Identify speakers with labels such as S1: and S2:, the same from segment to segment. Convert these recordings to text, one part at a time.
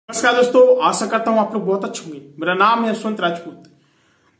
S1: नमस्कार दोस्तों, आशा करता हूं आप लोग बहुत अच्छे होंगे। मेरा नाम है यशवंत राजपूत।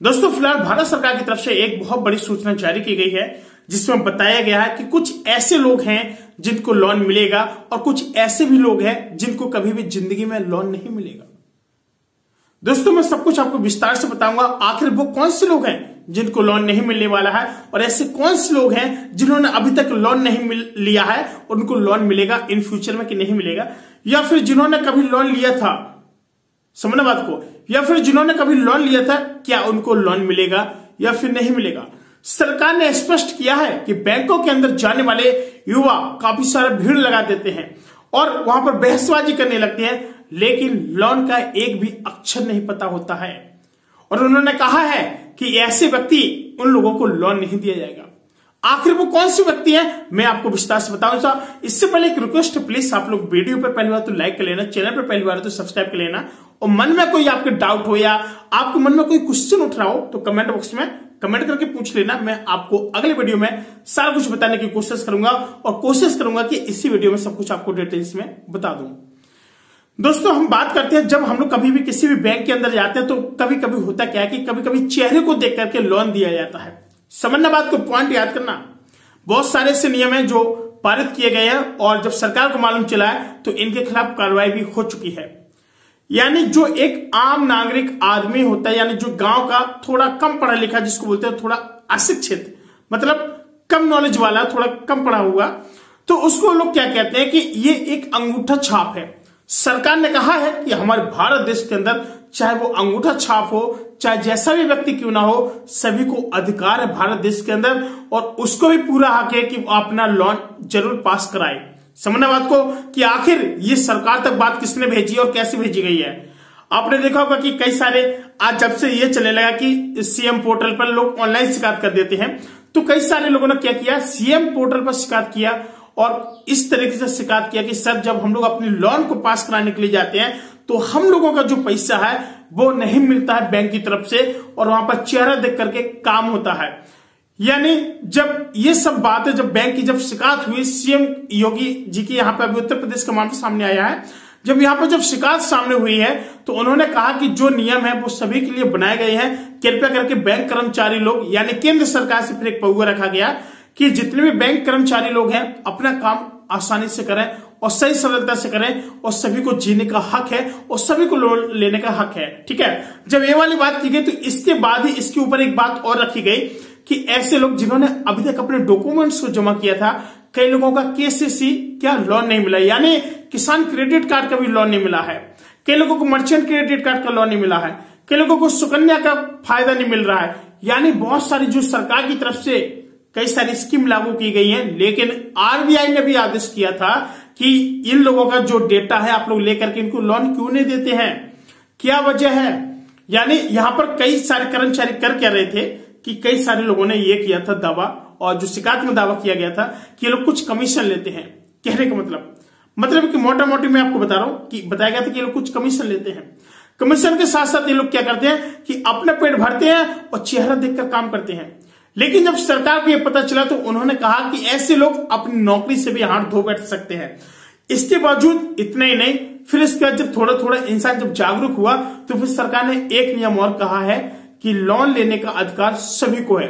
S1: दोस्तों, फिलहाल भारत सरकार की तरफ से एक बहुत बड़ी सूचना जारी की गई है जिसमें बताया गया है कि कुछ ऐसे लोग हैं जिनको लोन मिलेगा और कुछ ऐसे भी लोग हैं जिनको कभी भी जिंदगी में लोन नहीं मिलेगा। दोस्तों, मैं सब कुछ आपको विस्तार से बताऊंगा। आखिर वो कौन से लोग हैं जिनको लोन नहीं मिलने वाला है और ऐसे कौन से लोग हैं जिन्होंने अभी तक लोन नहीं लिया है और उनको लोन मिलेगा इन फ्यूचर में कि नहीं मिलेगा, या फिर जिन्होंने कभी लोन लिया था, समझना बात को, या फिर जिन्होंने कभी लोन लिया था क्या उनको लोन मिलेगा या फिर नहीं मिलेगा। सरकार ने स्पष्ट किया है कि बैंकों के अंदर जाने वाले युवा काफी सारा भीड़ लगा देते हैं और वहां पर बहसबाजी करने लगते हैं, लेकिन लोन का एक भी अक्षर नहीं पता होता है। और उन्होंने कहा है कि ऐसे व्यक्ति, उन लोगों को लोन नहीं दिया जाएगा। आखिर वो कौन से व्यक्ति हैं, मैं आपको विस्तार से बताऊंगा। इससे पहले एक रिक्वेस्ट है, प्लीज आप लोग वीडियो पर पहली बार तो लाइक कर लेना, चैनल पर पहली बार तो सब्सक्राइब कर लेना, और मन में कोई आपके डाउट हो या आपके मन में कोई क्वेश्चन उठ रहा हो तो कमेंट बॉक्स में कमेंट करके पूछ लेना। मैं आपको अगले वीडियो में सारा कुछ बताने की कोशिश करूंगा और कोशिश करूंगा कि इसी वीडियो में सब कुछ आपको डिटेल्स में बता दूं। दोस्तों, हम बात करते हैं, जब हम लोग कभी भी किसी भी बैंक के अंदर जाते हैं तो कभी कभी होता क्या है कि कभी कभी चेहरे को देख करके लोन दिया जाता है। समझना बात को, पॉइंट याद करना। बहुत सारे ऐसे नियम हैं जो पारित किए गए हैं और जब सरकार को मालूम चला है तो इनके खिलाफ कार्रवाई भी हो चुकी है। यानी जो एक आम नागरिक आदमी होता है, यानी जो गांव का थोड़ा कम पढ़ा लिखा, जिसको बोलते हैं थोड़ा अशिक्षित, मतलब कम नॉलेज वाला, थोड़ा कम पढ़ा हुआ, तो उसको लोग क्या कहते हैं कि ये एक अंगूठा छाप है। सरकार ने कहा है कि हमारे भारत देश के अंदर चाहे वो अंगूठा छाप हो, चाहे जैसा भी व्यक्ति क्यों ना हो, सभी को अधिकार है भारत देश के अंदर और उसको भी पूरा हक है कि वो अपना लोन जरूर पास कराए। समझना बात को कि आखिर ये सरकार तक बात किसने भेजी और कैसे भेजी गई है। आपने देखा होगा कि कई सारे, आज जब से ये चलने लगा कि सीएम पोर्टल पर लोग ऑनलाइन शिकायत कर देते हैं, तो कई सारे लोगों ने क्या किया, सीएम पोर्टल पर शिकायत किया और इस तरीके से शिकायत किया कि सर, जब हम लोग अपने लोन को पास कराने के लिए जाते हैं तो हम लोगों का जो पैसा है वो नहीं मिलता है बैंक की तरफ से और वहां पर चेहरा देख करके काम होता है। यानी जब ये सब बातें, जब बैंक की जब शिकायत हुई, सीएम योगी जी की यहाँ पे अभी उत्तर प्रदेश का मामला सामने आया है, जब यहाँ पर जब शिकायत सामने हुई है तो उन्होंने कहा कि जो नियम है वो सभी के लिए बनाए गए हैं। कृपया करके बैंक कर्मचारी लोग, यानी केंद्र सरकार से फिर एक पौवा रखा गया कि जितने भी बैंक कर्मचारी लोग हैं अपना काम आसानी से करें और सही सरलता से करें और सभी को जीने का हक है और सभी को लोन लेने का हक है। ठीक है, जब ये वाली बात की गई तो इसके बाद ही इसके ऊपर एक बात और रखी गई कि ऐसे लोग जिन्होंने अभी तक अपने डॉक्यूमेंट्स को जमा किया था, कई लोगों का केसीसी क्या लोन नहीं मिला, यानी किसान क्रेडिट कार्ड का भी लोन नहीं मिला है, कई लोगों को मर्चेंट क्रेडिट कार्ड का लोन नहीं मिला है, कई लोगों को सुकन्या का फायदा नहीं मिल रहा है। यानी बहुत सारी जो सरकार की तरफ से कई सारी स्कीम लागू की गई है, लेकिन आरबीआई ने भी आदेश किया था कि इन लोगों का जो डेटा है आप लोग लेकर के इनको लोन क्यों नहीं देते हैं, क्या वजह है। यानी यहां पर कई सारे कर्मचारी कर क्या रहे थे कि कई सारे लोगों ने ये किया था दावा, और जो शिकायत में दावा किया गया था कि ये लोग कुछ कमीशन लेते हैं। कहने का मतलब कि मोटा मोटी मैं आपको बता रहा हूं कि बताया गया था कि ये लोग कुछ कमीशन लेते हैं। कमीशन के साथ साथ ये लोग क्या करते हैं कि अपना पेट भरते हैं और चेहरा देखकर काम करते हैं। लेकिन जब सरकार को यह पता चला तो उन्होंने कहा कि ऐसे लोग अपनी नौकरी से भी हाथ धो बैठ सकते हैं। इसके बावजूद इतना ही नहीं, फिर इसके बाद जब थोड़ा थोड़ा इंसान जब जागरूक हुआ तो फिर सरकार ने एक नियम और कहा है कि लोन लेने का अधिकार सभी को है।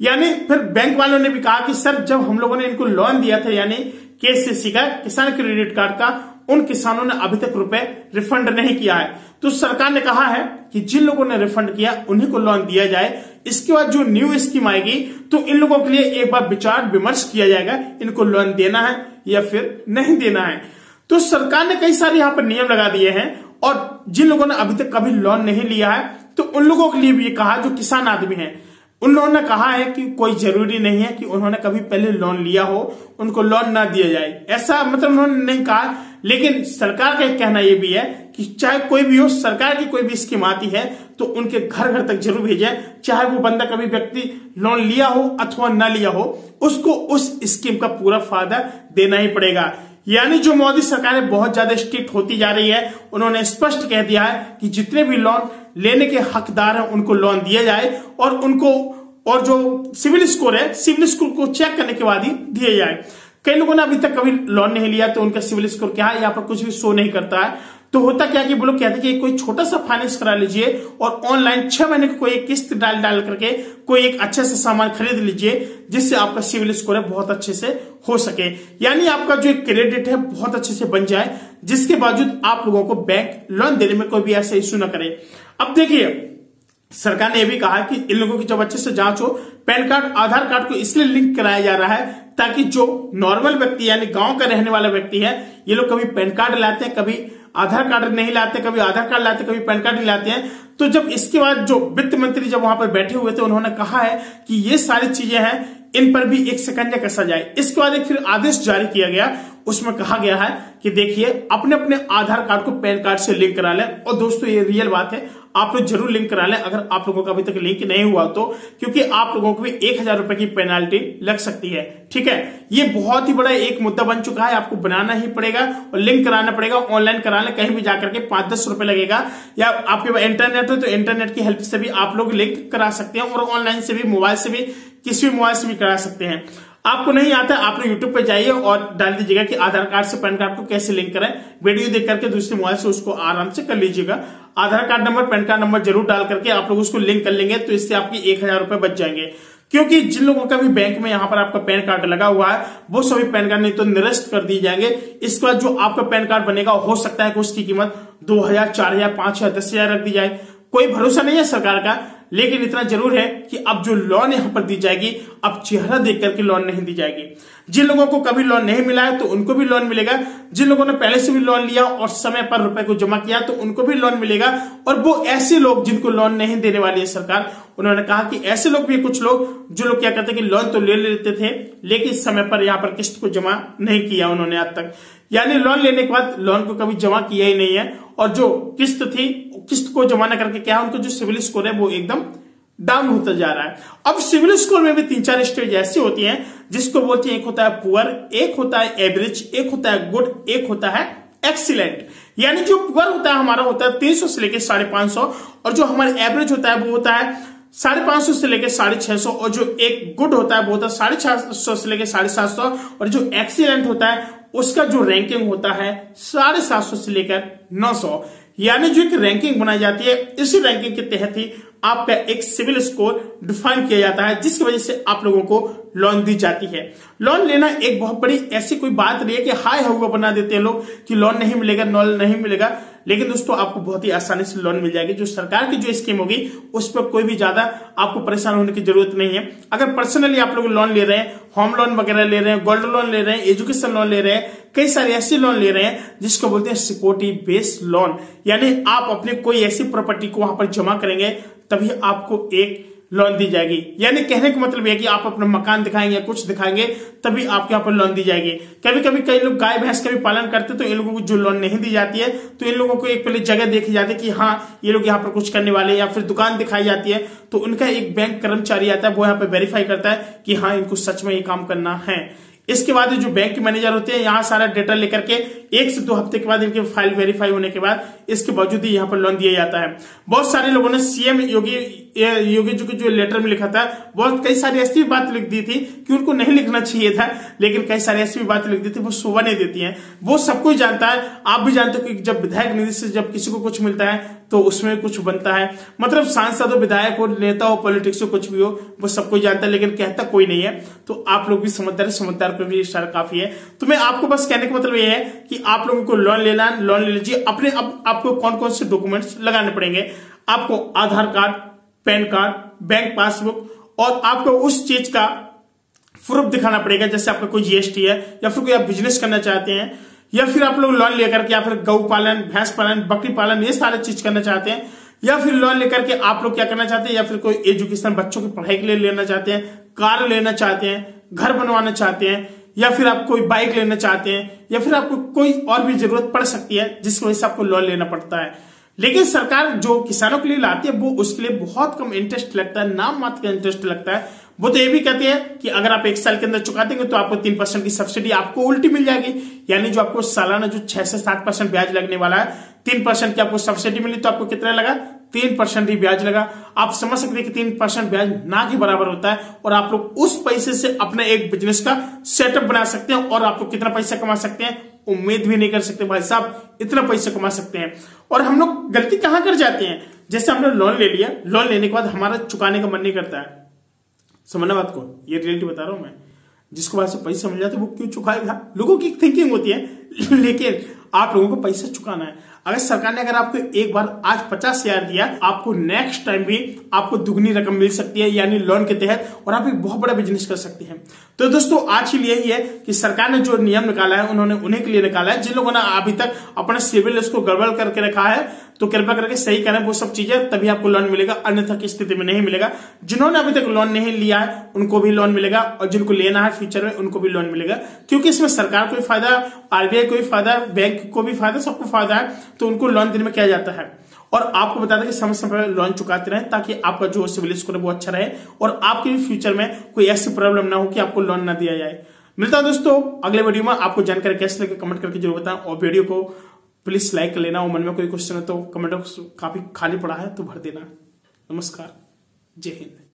S1: यानी फिर बैंक वालों ने भी कहा कि सर, जब हम लोगों ने इनको लोन दिया था, यानी केसीसी का, किसान क्रेडिट कार्ड का, उन किसानों ने अभी तक रुपए रिफंड नहीं किया है। तो सरकार ने कहा है कि जिन लोगों ने रिफंड किया उन्हीं को लोन दिया जाए। इसके बाद जो न्यू स्कीम आएगी तो इन लोगों के लिए एक बार विचार विमर्श किया जाएगा, इनको लोन देना है या फिर नहीं देना है। तो सरकार ने कई सारे यहाँ पर नियम लगा दिए हैं और जिन लोगों ने अभी तक कभी लोन नहीं लिया है तो उन लोगों के लिए भी ये कहा, जो किसान आदमी है, उन लोगों ने कहा है कि कोई जरूरी नहीं है कि उन्होंने कभी पहले लोन लिया हो, उनको लोन ना दिया जाए। ऐसा मतलब उन्होंने नहीं कहा, लेकिन सरकार का एक कहना यह भी है कि चाहे कोई भी हो, सरकार की कोई भी स्कीम आती है तो उनके घर घर तक जरूर भेजें, चाहे वो बंदा कभी व्यक्ति लोन लिया हो अथवा ना लिया हो, उसको उस स्कीम का पूरा फायदा देना ही पड़ेगा। यानी जो मोदी सरकार है बहुत ज्यादा स्ट्रिक्ट होती जा रही है। उन्होंने स्पष्ट कह दिया है कि जितने भी लोन लेने के हकदार हैं उनको लोन दिया जाए और उनको, और जो सिविल स्कोर है, सिविल स्कोर को चेक करने के बाद ही दिया जाए। कई लोगों ने अभी तक कभी लोन नहीं लिया तो उनका सिविल स्कोर क्या है यहाँ पर कुछ भी शो नहीं करता है। तो होता क्या कि वो लोग कहते हैं कि कोई छोटा सा फाइनेंस करा लीजिए और ऑनलाइन 6 महीने की कोई एक किस्त डाल करके कोई एक अच्छे से सामान खरीद लीजिए, जिससे आपका सिविल स्कोर है बहुत अच्छे से हो सके, यानी आपका जो क्रेडिट है बहुत अच्छे से बन जाए, जिसके बावजूद आप लोगों को बैंक लोन देने में कोई भी ऐसा इश्यू ना करे। अब देखिए, सरकार ने यह भी कहा कि इन लोगों की जब अच्छे से जांच हो, पैन कार्ड आधार कार्ड को इसलिए लिंक कराया जा रहा है ताकि जो नॉर्मल व्यक्ति यानी गांव का रहने वाला व्यक्ति है, ये लोग कभी पैन कार्ड लाते हैं, कभी आधार कार्ड नहीं लाते, कभी आधार कार्ड लाते, कभी पैन कार्ड नहीं लाते हैं। तो जब इसके बाद जो वित्त मंत्री जब वहां पर बैठे हुए थे, उन्होंने कहा है कि ये सारी चीजें हैं, इन पर भी एक शिकंजा कसा जाए। इसके बाद एक फिर आदेश जारी किया गया, उसमें कहा गया है कि देखिए अपने अपने आधार कार्ड को पैन कार्ड से लिंक करा लें। और दोस्तों ये रियल बात है, आप लोग जरूर लिंक करा लें अगर आप लोगों का अभी तक लिंक नहीं हुआ तो, क्योंकि आप लोगों को भी 1000 रुपए की पेनाल्टी लग सकती है। ठीक है, ये बहुत ही बड़ा एक मुद्दा बन चुका है, आपको बनाना ही पड़ेगा और लिंक कराना पड़ेगा। ऑनलाइन करा लें, कहीं भी जाकर के 5-10 रुपए लगेगा, या आपके पास इंटरनेट हो तो इंटरनेट की हेल्प से भी आप लोग लिंक करा सकते हैं, और ऑनलाइन से भी, मोबाइल से भी, किसी भी मोबाइल से भी करा सकते हैं। आपको नहीं आता, आप लोग यूट्यूब पे जाइए और डाल दीजिएगा कि आधार कार्ड से पैन कार्ड को कैसे लिंक करें, वीडियो देख करके दूसरे मोबाइल से उसको आराम से कर लीजिएगा। Aadhaar card number, PAN card number जरूर डाल करके आप लोग उसको लिंक कर लेंगे, तो इससे आपकी 1000 रुपए बच जाएंगे। क्योंकि जिन लोगों का भी बैंक में यहाँ पर आपका पैन कार्ड लगा हुआ है, वो सभी पैन कार्ड नहीं तो निरस्त कर दिए जाएंगे। इसके बाद जो आपका पैन कार्ड बनेगा, हो सकता है कि उसकी कीमत 2000, 4000, 5000, 10,000 रख दी जाए। कोई भरोसा नहीं है सरकार का, लेकिन इतना जरूर है कि अब जो लोन यहां पर दी जाएगी, अब चेहरा देख करके लोन नहीं दी जाएगी। जिन लोगों को कभी लोन नहीं मिला है तो उनको भी लोन मिलेगा, जिन लोगों ने पहले से भी लोन लिया और समय पर रुपए को जमा किया तो उनको भी लोन मिलेगा। और वो ऐसे लोग जिनको लोन नहीं देने वाली है सरकार, उन्होंने कहा कि ऐसे लोग भी, कुछ लोग जो लोग क्या करते कि लोन तो ले लेते थे लेकिन समय पर यहाँ पर किस्त को जमा नहीं किया उन्होंने आज तक, यानी लोन लेने के बाद लोन को कभी जमा किया ही नहीं है, और जो किस्त थी, किस्त को जमा न करके क्या उनको जो सिविल स्कोर है वो एकदम डाउन होता जा रहा है। अब सिविल स्कोर में भी 3-4 स्टेज ऐसी होती हैं जिसको बोलते हैं, एक होता है पुअर, एक होता है एवरेज, एक होता है गुड, एक होता है एक्सीलेंट। यानी जो पुअर होता है हमारा होता है 300 से लेकर 550, और जो हमारा एवरेज होता है वो होता है 550 से लेकर 650, और जो एक गुड होता है वो होता है 650 से लेकर 750, और जो एक्सीलेंट होता है उसका जो रैंकिंग होता है 750 से लेकर 900। यानी जो एक रैंकिंग बनाई जाती है, इसी रैंकिंग के तहत ही आपका एक सिविल स्कोर डिफाइन किया जाता है, जिसकी वजह से आप लोगों को लोन दी जाती है। लोन लेना एक बहुत बड़ी ऐसी कोई बात नहीं है कि हाय हुआ बना देते हैं लोग कि लोन नहीं मिलेगा, लोन नहीं मिलेगा। लेकिन दोस्तों आपको बहुत ही आसानी से लोन मिल जाएगी। जो सरकार की जो स्कीम होगी उस पर कोई भी ज्यादा आपको परेशान होने की जरूरत नहीं है। अगर पर्सनली आप लोग लोन ले रहे हैं, होम लोन वगैरह ले रहे हैं, गोल्ड लोन ले रहे हैं, एजुकेशन लोन ले रहे हैं, कई सारे ऐसे लोन ले रहे हैं जिसको बोलते हैं सिक्योरिटी बेस्ड लोन, यानी आप अपने कोई ऐसी प्रॉपर्टी को वहां पर जमा करेंगे तभी आपको एक लोन दी जाएगी। यानी कहने का मतलब है कि आप अपना मकान दिखाएंगे, कुछ दिखाएंगे, तभी आपके यहाँ पर लोन दी जाएगी। कभी कभी कई लोग गाय भैंस का भी पालन करते तो इन लोगों को जो लोन नहीं दी जाती है तो इन लोगों को एक पहले जगह देखी जाती है कि हाँ ये लोग यहाँ पर कुछ करने वाले हैं, या फिर दुकान दिखाई जाती है तो उनका एक बैंक कर्मचारी आता है, वो यहाँ पे वेरीफाई करता है कि हाँ इनको सच में ये काम करना है। इसके बाद जो बैंक के मैनेजर होते हैं यहाँ सारा डेटा लेकर के 1 से 2 हफ्ते के बाद इनके फाइल वेरीफाई होने के बाद इसके बावजूद ही यहाँ पर लोन दिया जाता है। बहुत सारे लोगों ने सीएम योगी जी को जो लेटर में लिखा था, बहुत कई सारी ऐसी बात लिख दी थी कि उनको नहीं लिखना चाहिए था, लेकिन कई सारी ऐसी बात लिख दी थी वो शोभा नहीं देती है। वो सब कुछ जानता है, आप भी जानते हो कि जब विधायक निधि से जब किसी को कुछ मिलता है तो उसमें कुछ बनता है। मतलब सांसद हो, विधायक हो, नेता हो, पॉलिटिक्स हो, कुछ भी हो, वो सब कुछ जानता है लेकिन कहता कोई नहीं है। तो आप लोग भी समझदार पर भी इशारा काफी है। तो मैं आपको बस कहने का मतलब ये है कि आप लोगों को लोन लेना, लोन ले लीजिए। अपने अब आपको कौन कौन से डॉक्यूमेंट्स लगाने पड़ेंगे? आपको Aadhaar card, PAN card, bank passbook, और आपको उस चीज का प्रूफ दिखाना पड़ेगा, जैसे आपका कोई जीएसटी है, या फिर कोई आप बिजनेस करना चाहते हैं, या फिर आप लोग लोन लेकर के या फिर गौ पालन, भैंस पालन, बकरी पालन, ये सारे चीज करना चाहते हैं, या फिर लोन लेकर के आप लोग क्या करना चाहते हैं, या फिर कोई एजुकेशन बच्चों की पढ़ाई के लिए लेना चाहते हैं, कार लेना चाहते हैं, घर बनवाना चाहते हैं, या फिर आप कोई बाइक लेना चाहते हैं, या फिर आपको कोई और भी जरूरत पड़ सकती है जिसकी वजह से आपको लोन लेना पड़ता है। लेकिन सरकार जो किसानों के लिए लाती है वो उसके लिए बहुत कम इंटरेस्ट लगता है, नाम मात्र का इंटरेस्ट लगता है। वो तो ये भी कहते हैं कि अगर आप 1 साल के अंदर चुका देंगे तो आपको 3% की सब्सिडी आपको उल्टी मिल जाएगी। यानी जो आपको सालाना जो 6 से 7% ब्याज लगने वाला है, 3% की आपको सब्सिडी मिली तो आपको कितना लगा? 3% ही ब्याज लगा। आप समझ सकते हैं कि 3% ब्याज ना के बराबर होता है, और आप लोग उस पैसे से अपने एक बिजनेस का सेटअप बना सकते हैं, और आप लोग कितना पैसा कमा सकते हैं? उम्मीद भी नहीं कर सकते भाई साहब इतना पैसा कमा सकते हैं। और हम लोग गलती कहां कर जाते हैं, जैसे हमने लोन ले लिया, लोन लेने के बाद हमारा चुकाने का मन नहीं करता है। समझना बात को, ये रियलिटी बता रहा हूं मैं। जिसको वहां से पैसा मिल जाता है वो क्यों चुकाएगा, लोगों की थिंकिंग होती है। लेकिन आप लोगों को पैसा चुकाना है। अगर सरकार ने अगर आपको एक बार आज 50,000 दिया, आपको नेक्स्ट टाइम भी आपको दुगनी रकम मिल सकती है, यानी लोन के तहत, और आप एक बहुत बड़ा बिजनेस कर सकते हैं। तो दोस्तों आज के लिए यही है कि सरकार ने जो नियम निकाला है उन्होंने उन्हीं के लिए निकाला है। जिन लोगों ने अभी तक अपने सिविल को गड़बड़ करके रखा है तो कृपया करके सही करें वो सब चीजें, तभी आपको लोन मिलेगा, अन्यथा की स्थिति में नहीं मिलेगा। जिन्होंने अभी तक लोन नहीं लिया है उनको भी लोन मिलेगा, और जिनको लेना है फ्यूचर में उनको भी लोन मिलेगा, क्योंकि इसमें सरकार को भी फायदा, आरबीआई को भी फायदा, बैंक को भी फायदा, सबको फायदा है। तो उनको लोन देने में क्या जाता है, और आपको बता दें कि समय समय पर लोन चुकाते रहें ताकि आपका जो सिविल स्कोर है वो अच्छा रहे और आपके भी फ्यूचर में कोई ऐसी प्रॉब्लम ना हो कि आपको लोन ना दिया जाए। मिलता है दोस्तों अगले वीडियो में। आपको जानकारी कैसे लगे कमेंट करके जरूर बताएं, और वीडियो को प्लीज लाइक कर लेना, और मन में कोई क्वेश्चन है तो कमेंट बॉक्स काफी खाली पड़ा है तो भर देना। नमस्कार, जय हिंद।